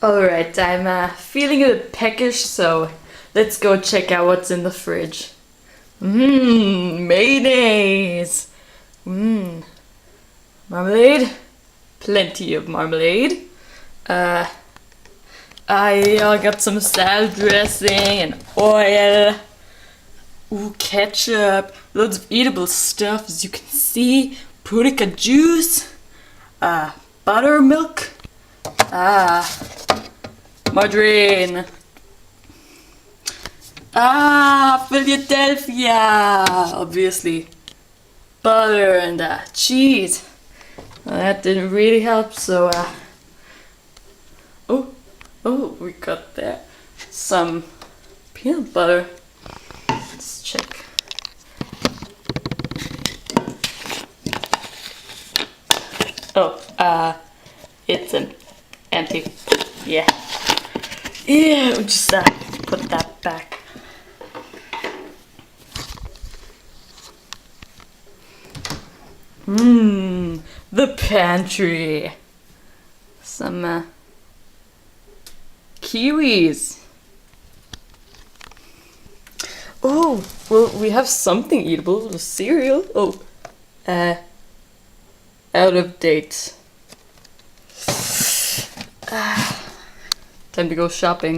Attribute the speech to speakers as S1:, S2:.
S1: Alright, I'm feeling a bit peckish, so let's go check out what's in the fridge. Mayonnaise! Marmalade? Plenty of marmalade. I got some salad dressing and oil. Ooh, ketchup. Loads of eatable stuff, as you can see. Pudica juice. Buttermilk. Margarine. Philadelphia! Obviously. Butter and cheese. Well, that didn't really help, so we got there. Some peanut butter. Let's check. It's an empty. Yeah, we'll just put that back. The pantry. Some kiwis. Oh, well, we have something eatable. The cereal. Out of date. Time to go shopping.